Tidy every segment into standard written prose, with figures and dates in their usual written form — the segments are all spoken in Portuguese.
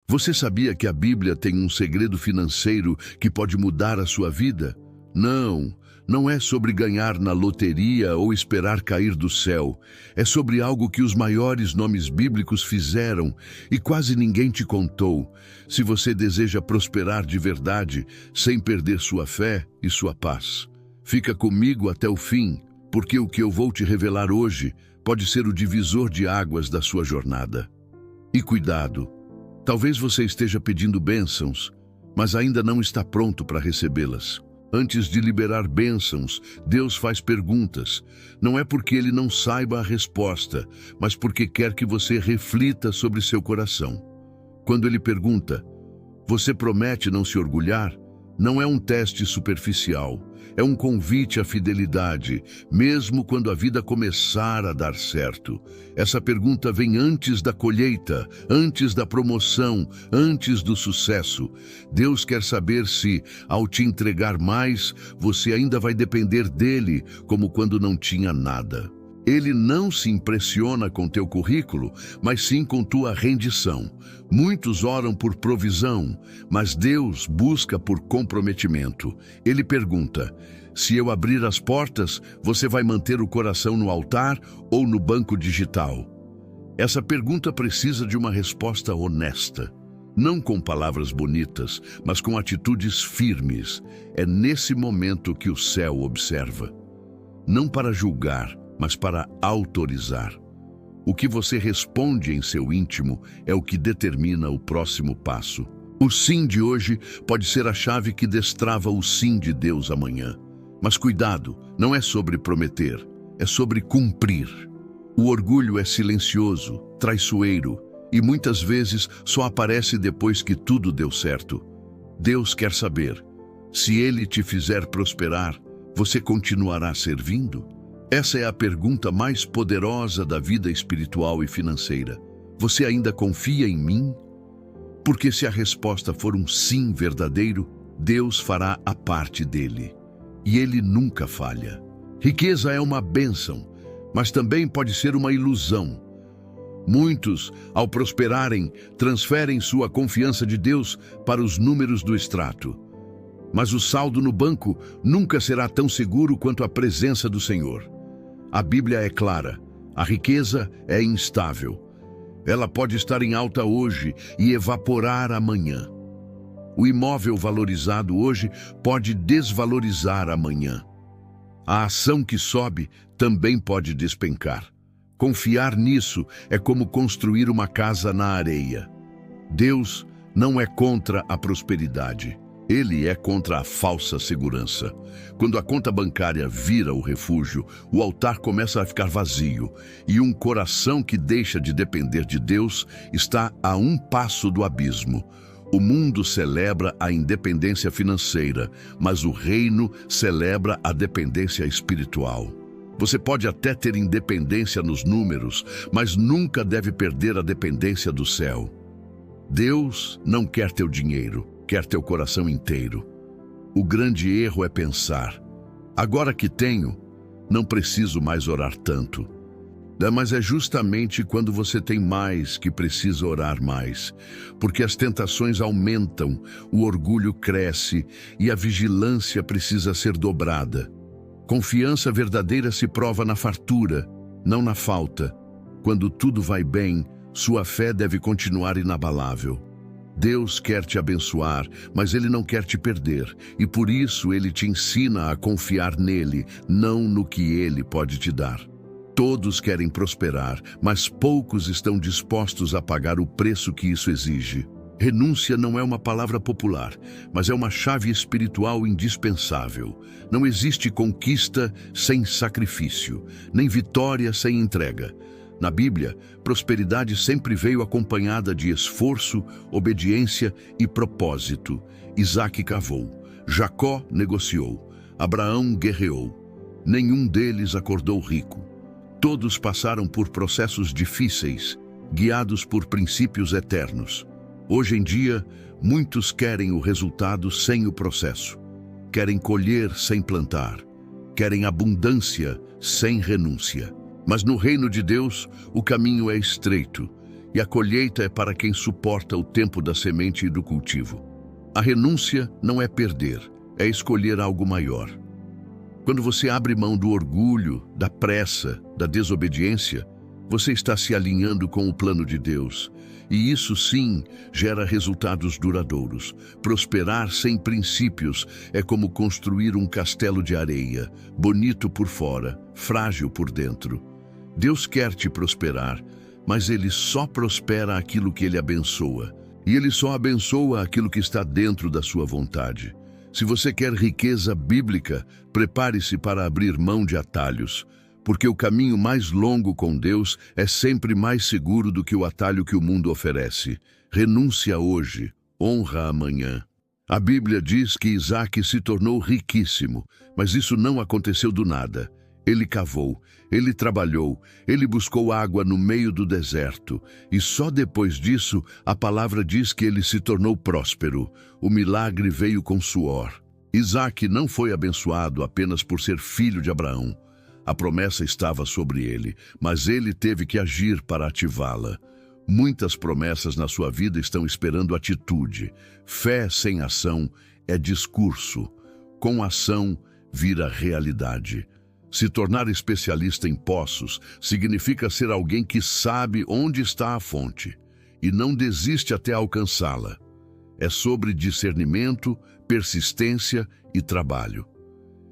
Você sabia que a Bíblia tem um segredo financeiro que pode mudar a sua vida? Não é sobre ganhar na loteria ou esperar cair do céu. É sobre algo que os maiores nomes bíblicos fizeram e quase ninguém te contou. Se você deseja prosperar de verdade, sem perder sua fé e sua paz, fica comigo até o fim, porque o que eu vou te revelar hoje pode ser o divisor de águas da sua jornada. E cuidado! Talvez você esteja pedindo bênçãos, mas ainda não está pronto para recebê-las. Antes de liberar bênçãos, Deus faz perguntas. Não é porque Ele não saiba a resposta, mas porque quer que você reflita sobre seu coração. Quando Ele pergunta, você promete não se orgulhar? Não é um teste superficial, é um convite à fidelidade, mesmo quando a vida começar a dar certo. Essa pergunta vem antes da colheita, antes da promoção, antes do sucesso. Deus quer saber se, ao te entregar mais, você ainda vai depender dele, como quando não tinha nada. Ele não se impressiona com teu currículo, mas sim com tua rendição. Muitos oram por provisão, mas Deus busca por comprometimento. Ele pergunta, se eu abrir as portas, você vai manter o coração no altar ou no banco digital? Essa pergunta precisa de uma resposta honesta. Não com palavras bonitas, mas com atitudes firmes. É nesse momento que o céu observa. Não para julgar, mas para autorizar. O que você responde em seu íntimo é o que determina o próximo passo. O sim de hoje pode ser a chave que destrava o sim de Deus amanhã. Mas cuidado, não é sobre prometer, é sobre cumprir. O orgulho é silencioso, traiçoeiro, e muitas vezes só aparece depois que tudo deu certo. Deus quer saber, se Ele te fizer prosperar, você continuará servindo? Essa é a pergunta mais poderosa da vida espiritual e financeira. Você ainda confia em mim? Porque se a resposta for um sim verdadeiro, Deus fará a parte dele. E Ele nunca falha. Riqueza é uma bênção, mas também pode ser uma ilusão. Muitos, ao prosperarem, transferem sua confiança de Deus para os números do extrato. Mas o saldo no banco nunca será tão seguro quanto a presença do Senhor. A Bíblia é clara, a riqueza é instável. Ela pode estar em alta hoje e evaporar amanhã. O imóvel valorizado hoje pode desvalorizar amanhã. A ação que sobe também pode despencar. Confiar nisso é como construir uma casa na areia. Deus não é contra a prosperidade. Ele é contra a falsa segurança. Quando a conta bancária vira o refúgio, o altar começa a ficar vazio e um coração que deixa de depender de Deus está a um passo do abismo. O mundo celebra a independência financeira, mas o reino celebra a dependência espiritual. Você pode até ter independência nos números, mas nunca deve perder a dependência do céu. Deus não quer teu dinheiro, quer teu coração inteiro. O grande erro é pensar, agora que tenho, não preciso mais orar tanto. Mas é justamente quando você tem mais que precisa orar mais, porque as tentações aumentam, o orgulho cresce e a vigilância precisa ser dobrada. Confiança verdadeira se prova na fartura, não na falta. Quando tudo vai bem, sua fé deve continuar inabalável. Deus quer te abençoar, mas Ele não quer te perder, e por isso Ele te ensina a confiar nele, não no que Ele pode te dar. Todos querem prosperar, mas poucos estão dispostos a pagar o preço que isso exige. Renúncia não é uma palavra popular, mas é uma chave espiritual indispensável. Não existe conquista sem sacrifício, nem vitória sem entrega. Na Bíblia, prosperidade sempre veio acompanhada de esforço, obediência e propósito. Isaac cavou, Jacó negociou, Abraão guerreou. Nenhum deles acordou rico. Todos passaram por processos difíceis, guiados por princípios eternos. Hoje em dia, muitos querem o resultado sem o processo. Querem colher sem plantar. Querem abundância sem renúncia. Mas no reino de Deus, o caminho é estreito. e a colheita é para quem suporta o tempo da semente e do cultivo. A renúncia não é perder, é escolher algo maior. Quando você abre mão do orgulho, da pressa, da desobediência, você está se alinhando com o plano de Deus. E isso sim gera resultados duradouros. Prosperar sem princípios é como construir um castelo de areia, bonito por fora, frágil por dentro. Deus quer te prosperar, mas Ele só prospera aquilo que Ele abençoa. E Ele só abençoa aquilo que está dentro da sua vontade. Se você quer riqueza bíblica, prepare-se para abrir mão de atalhos, porque o caminho mais longo com Deus é sempre mais seguro do que o atalho que o mundo oferece. Renúncia hoje, honra amanhã. A Bíblia diz que Isaque se tornou riquíssimo, mas isso não aconteceu do nada. Ele cavou, ele trabalhou, ele buscou água no meio do deserto. E só depois disso, a palavra diz que ele se tornou próspero. O milagre veio com suor. Isaque não foi abençoado apenas por ser filho de Abraão. A promessa estava sobre ele, mas ele teve que agir para ativá-la. Muitas promessas na sua vida estão esperando atitude. Fé sem ação é discurso. Com ação, vira realidade. Se tornar especialista em poços significa ser alguém que sabe onde está a fonte e não desiste até alcançá-la. É sobre discernimento, persistência e trabalho.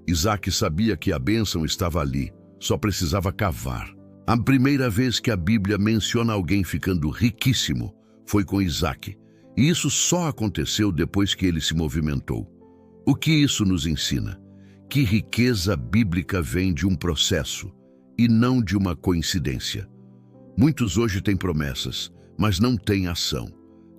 Isaque sabia que a bênção estava ali, só precisava cavar. A primeira vez que a Bíblia menciona alguém ficando riquíssimo foi com Isaque, e isso só aconteceu depois que ele se movimentou. O que isso nos ensina? Que riqueza bíblica vem de um processo e não de uma coincidência. Muitos hoje têm promessas, mas não têm ação.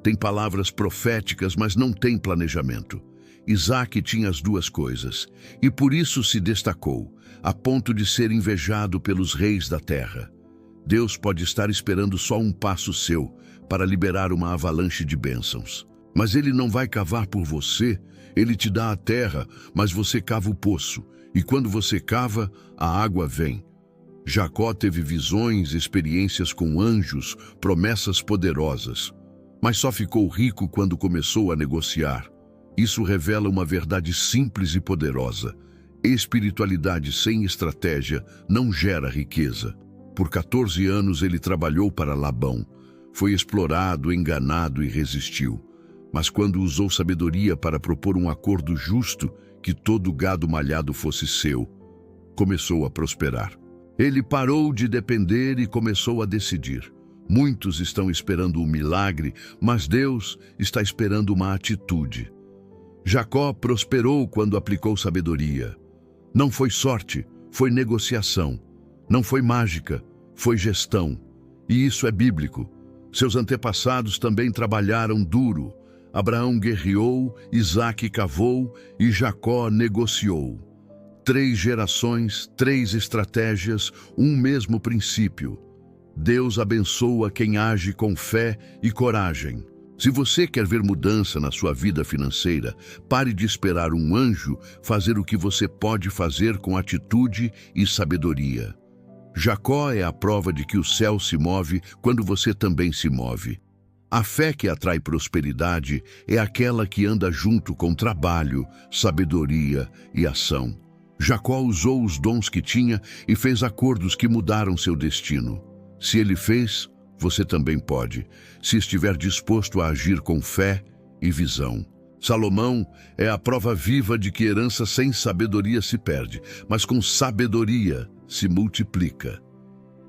Têm palavras proféticas, mas não têm planejamento. Isaque tinha as duas coisas, e por isso se destacou, a ponto de ser invejado pelos reis da terra. Deus pode estar esperando só um passo seu para liberar uma avalanche de bênçãos. Mas Ele não vai cavar por você. Ele te dá a terra, mas você cava o poço. E quando você cava, a água vem. Jacó teve visões, experiências com anjos, promessas poderosas. Mas só ficou rico quando começou a negociar. Isso revela uma verdade simples e poderosa. Espiritualidade sem estratégia não gera riqueza. Por 14 anos ele trabalhou para Labão. Foi explorado, enganado e resistiu. Mas quando usou sabedoria para propor um acordo justo, que todo o gado malhado fosse seu, começou a prosperar. Ele parou de depender e começou a decidir. Muitos estão esperando um milagre, mas Deus está esperando uma atitude. Jacó prosperou quando aplicou sabedoria. Não foi sorte, foi negociação. Não foi mágica, foi gestão. E isso é bíblico. Seus antepassados também trabalharam duro. Abraão guerreou, Isaque cavou e Jacó negociou. 3 gerações, 3 estratégias, um mesmo princípio. Deus abençoa quem age com fé e coragem. Se você quer ver mudança na sua vida financeira, pare de esperar um anjo fazer o que você pode fazer com atitude e sabedoria. Jacó é a prova de que o céu se move quando você também se move. A fé que atrai prosperidade é aquela que anda junto com trabalho, sabedoria e ação. Jacó usou os dons que tinha e fez acordos que mudaram seu destino. Se ele fez, você também pode, se estiver disposto a agir com fé e visão. Salomão é a prova viva de que herança sem sabedoria se perde, mas com sabedoria se multiplica.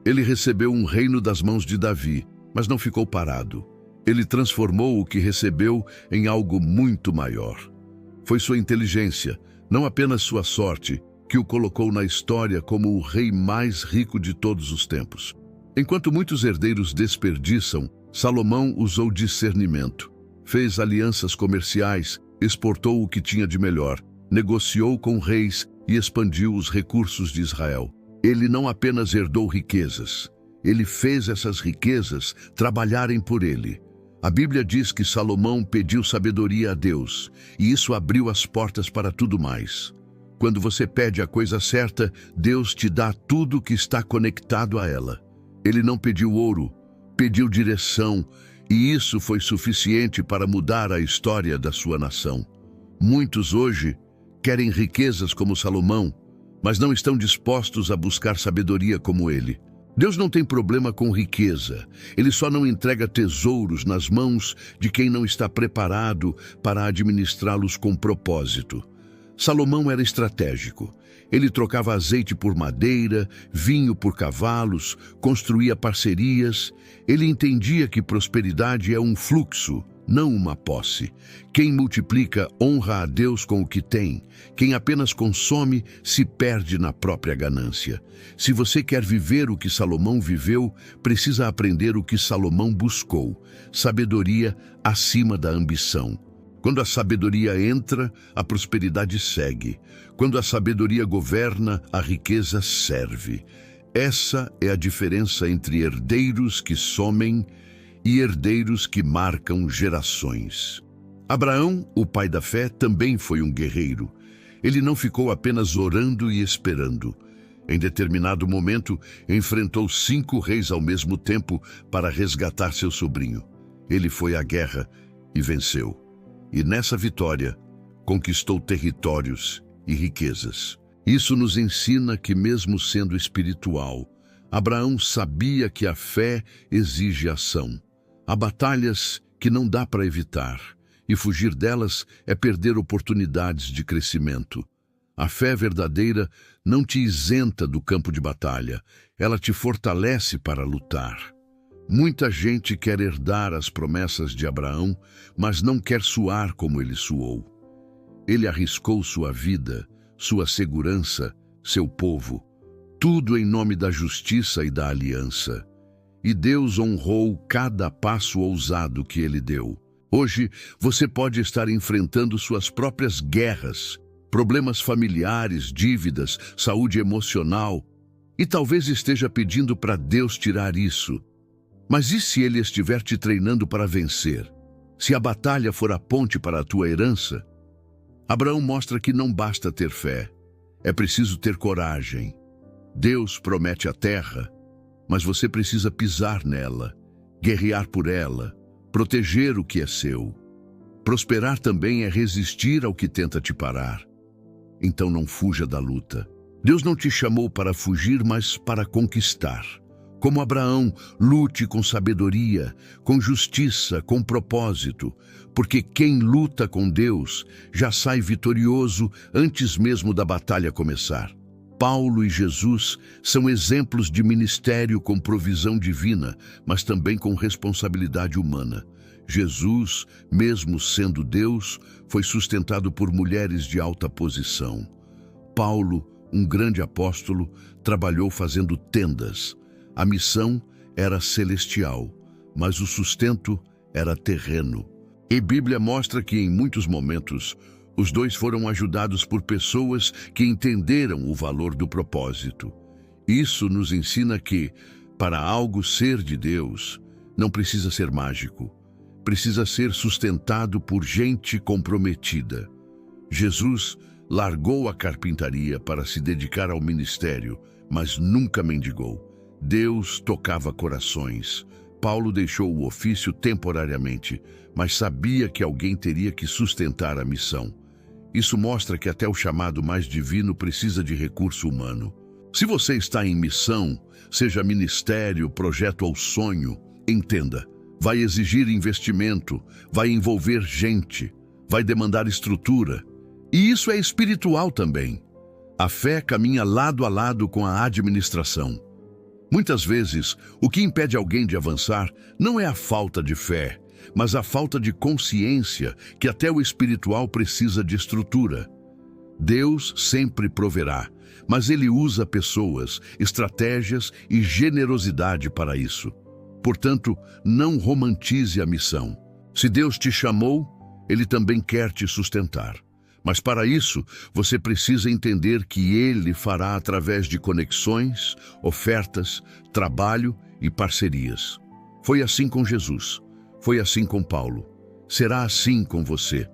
Ele recebeu um reino das mãos de Davi, mas não ficou parado. Ele transformou o que recebeu em algo muito maior. Foi sua inteligência, não apenas sua sorte, que o colocou na história como o rei mais rico de todos os tempos. Enquanto muitos herdeiros desperdiçam, Salomão usou discernimento. Fez alianças comerciais, exportou o que tinha de melhor, negociou com reis e expandiu os recursos de Israel. Ele não apenas herdou riquezas, ele fez essas riquezas trabalharem por ele. A Bíblia diz que Salomão pediu sabedoria a Deus, e isso abriu as portas para tudo mais. Quando você pede a coisa certa, Deus te dá tudo que está conectado a ela. Ele não pediu ouro, pediu direção, e isso foi suficiente para mudar a história da sua nação. Muitos hoje querem riquezas como Salomão, mas não estão dispostos a buscar sabedoria como ele. Deus não tem problema com riqueza, ele só não entrega tesouros nas mãos de quem não está preparado para administrá-los com propósito. Salomão era estratégico. Ele trocava azeite por madeira, vinho por cavalos, construía parcerias. Ele entendia que prosperidade é um fluxo, não uma posse. Quem multiplica honra a Deus com o que tem. Quem apenas consome se perde na própria ganância. Se você quer viver o que Salomão viveu, precisa aprender o que Salomão buscou: sabedoria acima da ambição. Quando a sabedoria entra, a prosperidade segue. Quando a sabedoria governa, a riqueza serve. Essa é a diferença entre herdeiros que somem e herdeiros que marcam gerações. Abraão, o pai da fé, também foi um guerreiro. Ele não ficou apenas orando e esperando. Em determinado momento, enfrentou 5 reis ao mesmo tempo para resgatar seu sobrinho. Ele foi à guerra e venceu. E nessa vitória, conquistou territórios e riquezas. Isso nos ensina que, mesmo sendo espiritual, Abraão sabia que a fé exige ação. Há batalhas que não dá para evitar, e fugir delas é perder oportunidades de crescimento. A fé verdadeira não te isenta do campo de batalha, ela te fortalece para lutar. Muita gente quer herdar as promessas de Abraão, mas não quer suar como ele suou. Ele arriscou sua vida, sua segurança, seu povo, tudo em nome da justiça e da aliança. E Deus honrou cada passo ousado que ele deu. Hoje, você pode estar enfrentando suas próprias guerras, problemas familiares, dívidas, saúde emocional, e talvez esteja pedindo para Deus tirar isso. Mas e se Ele estiver te treinando para vencer? Se a batalha for a ponte para a tua herança? Abraão mostra que não basta ter fé, é preciso ter coragem. Deus promete a terra, mas você precisa pisar nela, guerrear por ela, proteger o que é seu. Prosperar também é resistir ao que tenta te parar. Então não fuja da luta. Deus não te chamou para fugir, mas para conquistar. Como Abraão, lute com sabedoria, com justiça, com propósito, porque quem luta com Deus já sai vitorioso antes mesmo da batalha começar. Paulo e Jesus são exemplos de ministério com provisão divina, mas também com responsabilidade humana. Jesus, mesmo sendo Deus, foi sustentado por mulheres de alta posição. Paulo, um grande apóstolo, trabalhou fazendo tendas. A missão era celestial, mas o sustento era terreno. E a Bíblia mostra que, em muitos momentos, os dois foram ajudados por pessoas que entenderam o valor do propósito. Isso nos ensina que, para algo ser de Deus, não precisa ser mágico. Precisa ser sustentado por gente comprometida. Jesus largou a carpintaria para se dedicar ao ministério, mas nunca mendigou. Deus tocava corações. Paulo deixou o ofício temporariamente, mas sabia que alguém teria que sustentar a missão. Isso mostra que até o chamado mais divino precisa de recurso humano. Se você está em missão, seja ministério, projeto ou sonho, entenda, vai exigir investimento, vai envolver gente, vai demandar estrutura. E isso é espiritual também. A fé caminha lado a lado com a administração. Muitas vezes, o que impede alguém de avançar não é a falta de fé, mas a falta de consciência que até o espiritual precisa de estrutura. Deus sempre proverá, mas Ele usa pessoas, estratégias e generosidade para isso. Portanto, não romantize a missão. Se Deus te chamou, Ele também quer te sustentar. Mas para isso, você precisa entender que Ele fará através de conexões, ofertas, trabalho e parcerias. Foi assim com Jesus. Foi assim com Paulo. Será assim com você.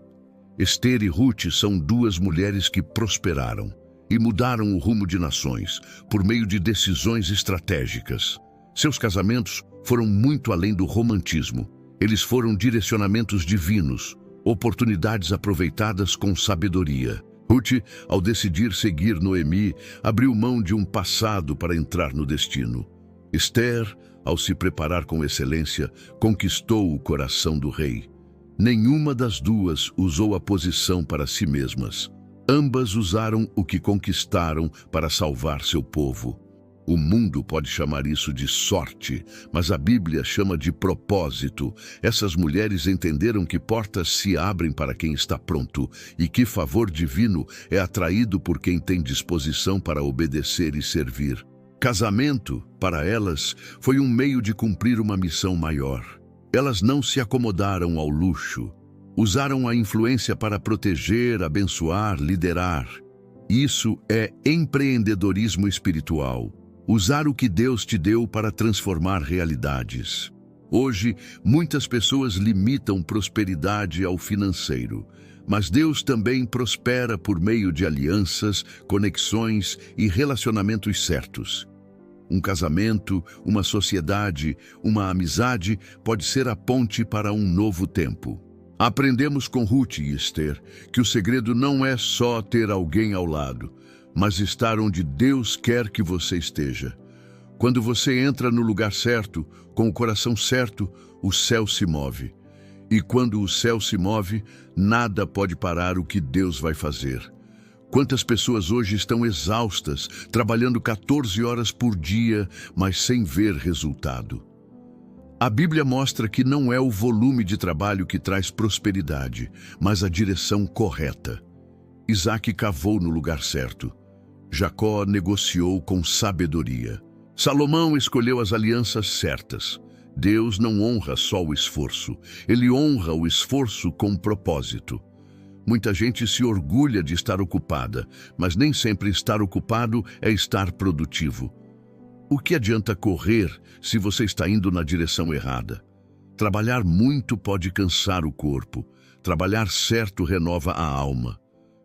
Esther e Ruth são 2 mulheres que prosperaram e mudaram o rumo de nações por meio de decisões estratégicas. Seus casamentos foram muito além do romantismo. Eles foram direcionamentos divinos, oportunidades aproveitadas com sabedoria. Ruth, ao decidir seguir Noemi, abriu mão de um passado para entrar no destino. Esther, ao se preparar com excelência, conquistou o coração do rei. Nenhuma das duas usou a posição para si mesmas. Ambas usaram o que conquistaram para salvar seu povo. O mundo pode chamar isso de sorte, mas a Bíblia chama de propósito. Essas mulheres entenderam que portas se abrem para quem está pronto e que favor divino é atraído por quem tem disposição para obedecer e servir. Casamento, para elas, foi um meio de cumprir uma missão maior. Elas não se acomodaram ao luxo. Usaram a influência para proteger, abençoar, liderar. Isso é empreendedorismo espiritual. Usar o que Deus te deu para transformar realidades. Hoje, muitas pessoas limitam prosperidade ao financeiro, mas Deus também prospera por meio de alianças, conexões e relacionamentos certos. Um casamento, uma sociedade, uma amizade pode ser a ponte para um novo tempo. Aprendemos com Ruth e Esther que o segredo não é só ter alguém ao lado, mas estar onde Deus quer que você esteja. Quando você entra no lugar certo, com o coração certo, o céu se move. E quando o céu se move, nada pode parar o que Deus vai fazer. Quantas pessoas hoje estão exaustas, trabalhando 14 horas por dia, mas sem ver resultado? A Bíblia mostra que não é o volume de trabalho que traz prosperidade, mas a direção correta. Isaac cavou no lugar certo. Jacó negociou com sabedoria. Salomão escolheu as alianças certas. Deus não honra só o esforço, Ele honra o esforço com propósito. Muita gente se orgulha de estar ocupada, mas nem sempre estar ocupado é estar produtivo. O que adianta correr se você está indo na direção errada? Trabalhar muito pode cansar o corpo. Trabalhar certo renova a alma.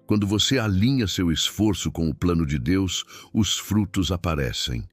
Quando você alinha seu esforço com o plano de Deus, os frutos aparecem.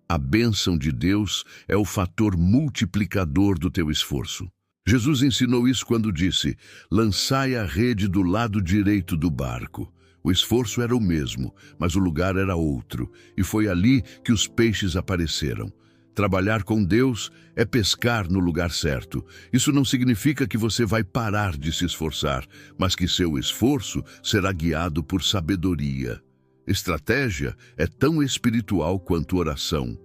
A bênção de Deus é o fator multiplicador do teu esforço. Jesus ensinou isso quando disse: lançai a rede do lado direito do barco. O esforço era o mesmo, mas o lugar era outro, e foi ali que os peixes apareceram. Trabalhar com Deus é pescar no lugar certo. Isso não significa que você vai parar de se esforçar, mas que seu esforço será guiado por sabedoria. Estratégia é tão espiritual quanto oração.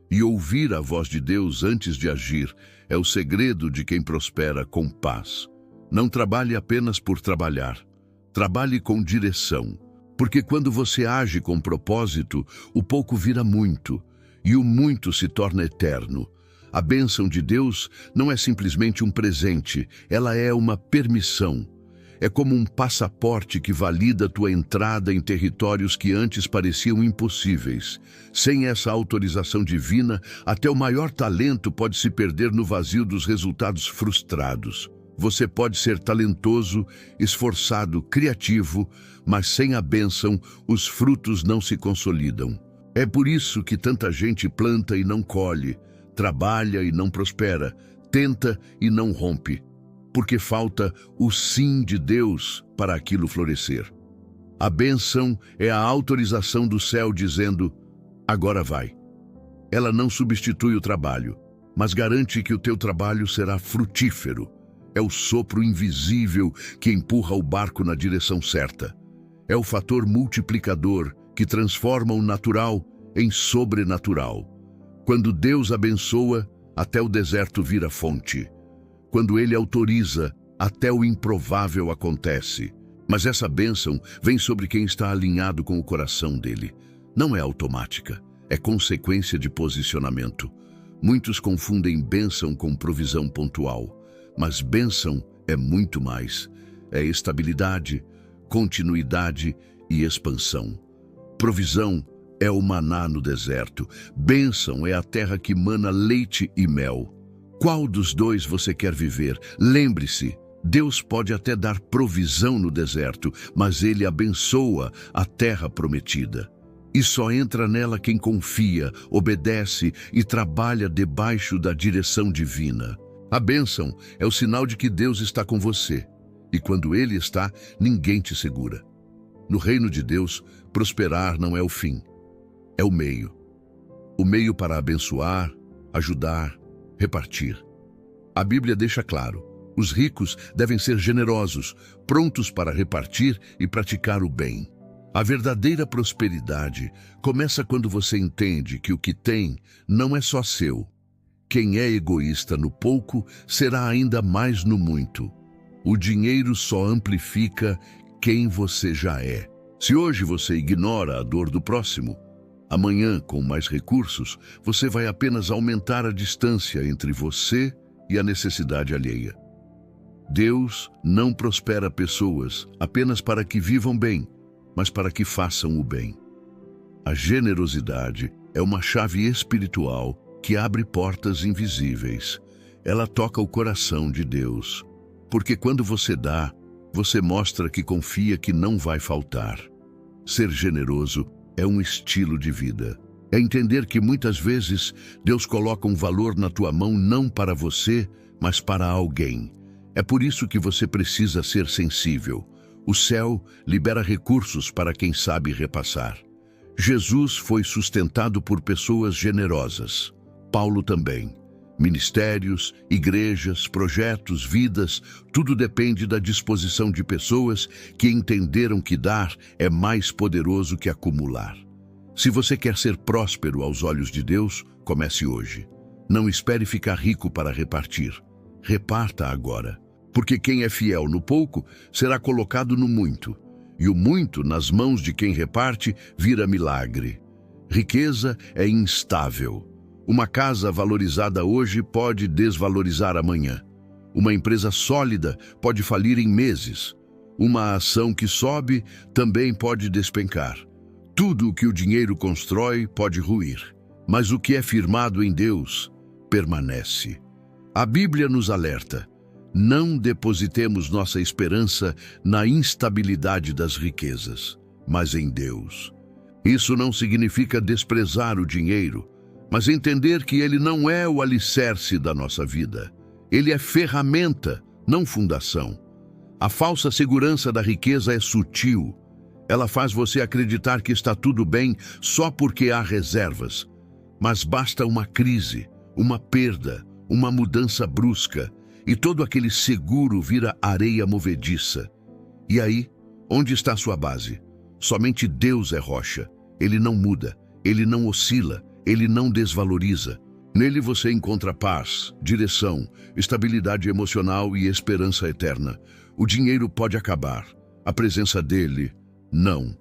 E ouvir a voz de Deus antes de agir é o segredo de quem prospera com paz. Não trabalhe apenas por trabalhar. Trabalhe com direção, porque quando você age com propósito, o pouco vira muito, e o muito se torna eterno. A bênção de Deus não é simplesmente um presente, ela é uma permissão. É como um passaporte que valida tua entrada em territórios que antes pareciam impossíveis. Sem essa autorização divina, até o maior talento pode se perder no vazio dos resultados frustrados. Você pode ser talentoso, esforçado, criativo, mas sem a bênção, os frutos não se consolidam. É por isso que tanta gente planta e não colhe, trabalha e não prospera, tenta e não rompe, porque falta o sim de Deus para aquilo florescer. A bênção é a autorização do céu dizendo: agora vai. Ela não substitui o trabalho, mas garante que o teu trabalho será frutífero. É o sopro invisível que empurra o barco na direção certa. É o fator multiplicador que transforma o natural em sobrenatural. Quando Deus abençoa, até o deserto vira fonte. Quando Ele autoriza, até o improvável acontece. Mas essa bênção vem sobre quem está alinhado com o coração dele. Não é automática, é consequência de posicionamento. Muitos confundem bênção com provisão pontual. Mas bênção é muito mais. É estabilidade, continuidade e expansão. Provisão é o maná no deserto. Bênção é a terra que mana leite e mel. Qual dos dois você quer viver? Lembre-se, Deus pode até dar provisão no deserto, mas Ele abençoa a terra prometida. E só entra nela quem confia, obedece e trabalha debaixo da direção divina. A bênção é o sinal de que Deus está com você. E quando Ele está, ninguém te segura. No reino de Deus, prosperar não é o fim, é o meio. O meio para abençoar, ajudar, repartir. A Bíblia deixa claro: os ricos devem ser generosos, prontos para repartir e praticar o bem. A verdadeira prosperidade começa quando você entende que o que tem não é só seu. Quem é egoísta no pouco será ainda mais no muito. O dinheiro só amplifica quem você já é. Se hoje você ignora a dor do próximo, amanhã, com mais recursos, você vai apenas aumentar a distância entre você e a necessidade alheia. Deus não prospera pessoas apenas para que vivam bem, mas para que façam o bem. A generosidade é uma chave espiritual que abre portas invisíveis. Ela toca o coração de Deus, porque quando você dá, você mostra que confia que não vai faltar. Ser generoso é um estilo de vida. É entender que muitas vezes Deus coloca um valor na tua mão não para você, mas para alguém. É por isso que você precisa ser sensível. O céu libera recursos para quem sabe repassar. Jesus foi sustentado por pessoas generosas. Paulo também. Ministérios, igrejas, projetos, vidas, tudo depende da disposição de pessoas que entenderam que dar é mais poderoso que acumular. Se você quer ser próspero aos olhos de Deus, comece hoje. Não espere ficar rico para repartir. Reparta agora. Porque quem é fiel no pouco será colocado no muito, e o muito nas mãos de quem reparte vira milagre. Riqueza é instável. Uma casa valorizada hoje pode desvalorizar amanhã. Uma empresa sólida pode falir em meses. Uma ação que sobe também pode despencar. Tudo o que o dinheiro constrói pode ruir, mas o que é firmado em Deus permanece. A Bíblia nos alerta: não depositemos nossa esperança na instabilidade das riquezas, mas em Deus. Isso não significa desprezar o dinheiro, mas entender que ele não é o alicerce da nossa vida. Ele é ferramenta, não fundação. A falsa segurança da riqueza é sutil. Ela faz você acreditar que está tudo bem só porque há reservas. Mas basta uma crise, uma perda, uma mudança brusca, e todo aquele seguro vira areia movediça. E aí, onde está sua base? Somente Deus é rocha. Ele não muda, ele não oscila, ele não desvaloriza. Nele você encontra paz, direção, estabilidade emocional e esperança eterna. O dinheiro pode acabar, a presença dele, não.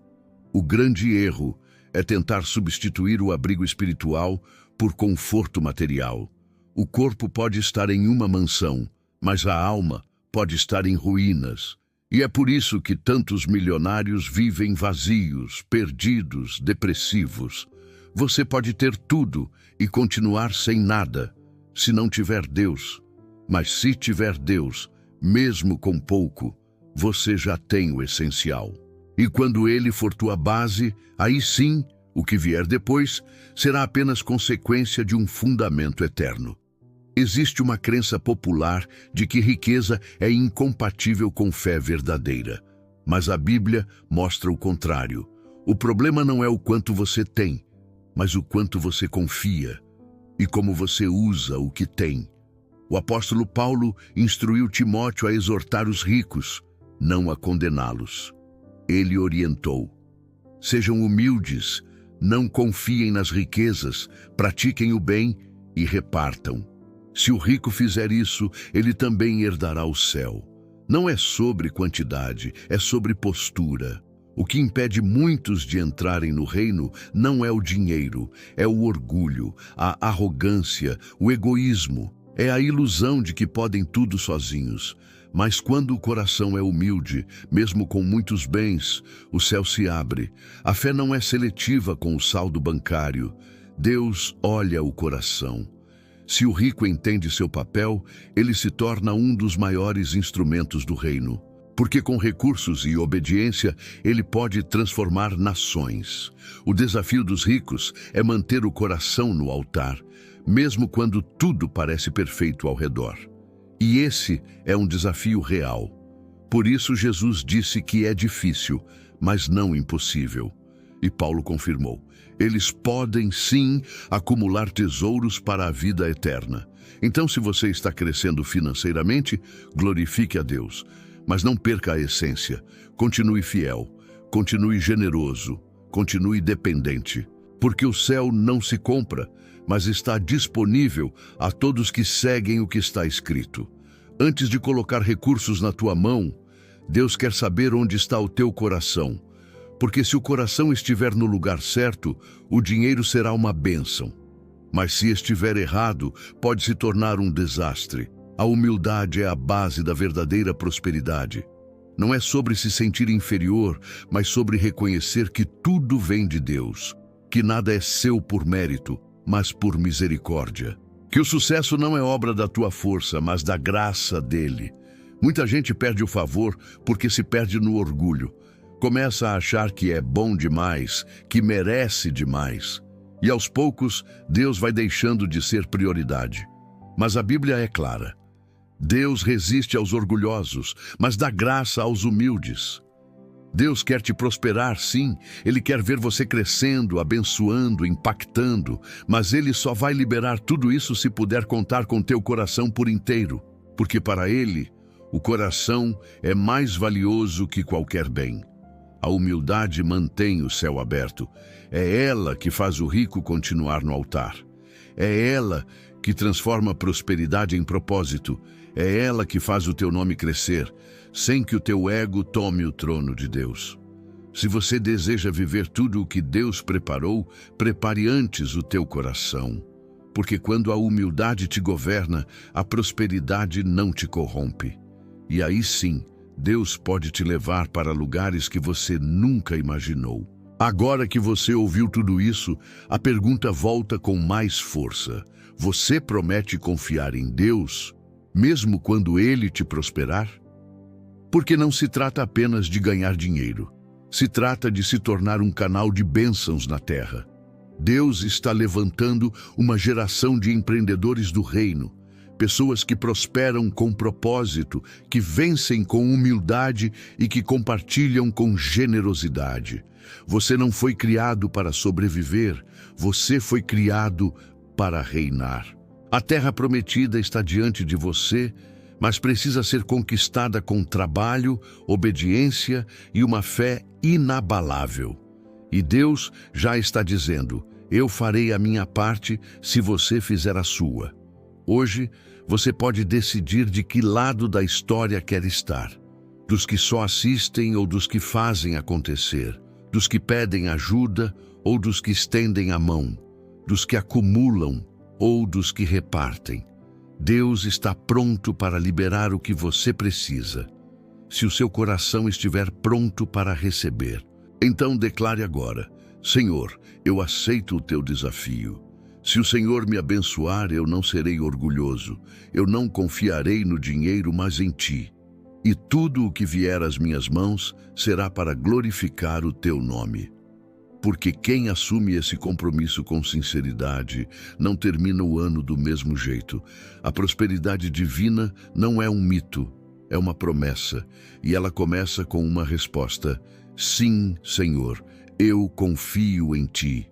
O grande erro é tentar substituir o abrigo espiritual por conforto material. O corpo pode estar em uma mansão, mas a alma pode estar em ruínas. E é por isso que tantos milionários vivem vazios, perdidos, depressivos. Você pode ter tudo e continuar sem nada, se não tiver Deus. Mas se tiver Deus, mesmo com pouco, você já tem o essencial. E quando Ele for tua base, aí sim, o que vier depois será apenas consequência de um fundamento eterno. Existe uma crença popular de que riqueza é incompatível com fé verdadeira. Mas a Bíblia mostra o contrário. O problema não é o quanto você tem, mas o quanto você confia e como você usa o que tem. O apóstolo Paulo instruiu Timóteo a exortar os ricos, não a condená-los. Ele orientou: sejam humildes, não confiem nas riquezas, pratiquem o bem e repartam. Se o rico fizer isso, ele também herdará o céu. Não é sobre quantidade, é sobre postura. O que impede muitos de entrarem no reino não é o dinheiro, é o orgulho, a arrogância, o egoísmo. É a ilusão de que podem tudo sozinhos. Mas quando o coração é humilde, mesmo com muitos bens, o céu se abre. A fé não é seletiva com o saldo bancário. Deus olha o coração. Se o rico entende seu papel, ele se torna um dos maiores instrumentos do reino. Porque com recursos e obediência, ele pode transformar nações. O desafio dos ricos é manter o coração no altar, mesmo quando tudo parece perfeito ao redor. E esse é um desafio real. Por isso Jesus disse que é difícil, mas não impossível. E Paulo confirmou: eles podem sim acumular tesouros para a vida eterna. Então, se você está crescendo financeiramente, glorifique a Deus. Mas não perca a essência. Continue fiel, continue generoso, continue dependente. Porque o céu não se compra, mas está disponível a todos que seguem o que está escrito. Antes de colocar recursos na tua mão, Deus quer saber onde está o teu coração. Porque se o coração estiver no lugar certo, o dinheiro será uma bênção. Mas se estiver errado, pode se tornar um desastre. A humildade é a base da verdadeira prosperidade. Não é sobre se sentir inferior, mas sobre reconhecer que tudo vem de Deus, que nada é seu por mérito, mas por misericórdia. Que o sucesso não é obra da tua força, mas da graça dele. Muita gente perde o favor porque se perde no orgulho. Começa a achar que é bom demais, que merece demais. E aos poucos, Deus vai deixando de ser prioridade. Mas a Bíblia é clara. Deus resiste aos orgulhosos, mas dá graça aos humildes. Deus quer te prosperar, sim. Ele quer ver você crescendo, abençoando, impactando. Mas Ele só vai liberar tudo isso se puder contar com teu coração por inteiro. Porque para Ele, o coração é mais valioso que qualquer bem. A humildade mantém o céu aberto. É ela que faz o rico continuar no altar. É ela que transforma a prosperidade em propósito. É ela que faz o teu nome crescer, sem que o teu ego tome o trono de Deus. Se você deseja viver tudo o que Deus preparou, prepare antes o teu coração. Porque quando a humildade te governa, a prosperidade não te corrompe. E aí sim, Deus pode te levar para lugares que você nunca imaginou. Agora que você ouviu tudo isso, a pergunta volta com mais força. Você promete confiar em Deus, mesmo quando Ele te prosperar? Porque não se trata apenas de ganhar dinheiro. Se trata de se tornar um canal de bênçãos na terra. Deus está levantando uma geração de empreendedores do reino. Pessoas que prosperam com propósito, que vencem com humildade e que compartilham com generosidade. Você não foi criado para sobreviver, você foi criado para reinar. A terra prometida está diante de você, mas precisa ser conquistada com trabalho, obediência e uma fé inabalável. E Deus já está dizendo: eu farei a minha parte se você fizer a sua. Hoje, você pode decidir de que lado da história quer estar. Dos que só assistem ou dos que fazem acontecer. Dos que pedem ajuda ou dos que estendem a mão. Dos que acumulam ou dos que repartem. Deus está pronto para liberar o que você precisa. Se o seu coração estiver pronto para receber, então declare agora: Senhor, eu aceito o teu desafio. Se o Senhor me abençoar, eu não serei orgulhoso. Eu não confiarei no dinheiro, mas em ti. E tudo o que vier às minhas mãos será para glorificar o teu nome. Porque quem assume esse compromisso com sinceridade não termina o ano do mesmo jeito. A prosperidade divina não é um mito, é uma promessa. E ela começa com uma resposta: sim, Senhor, eu confio em ti.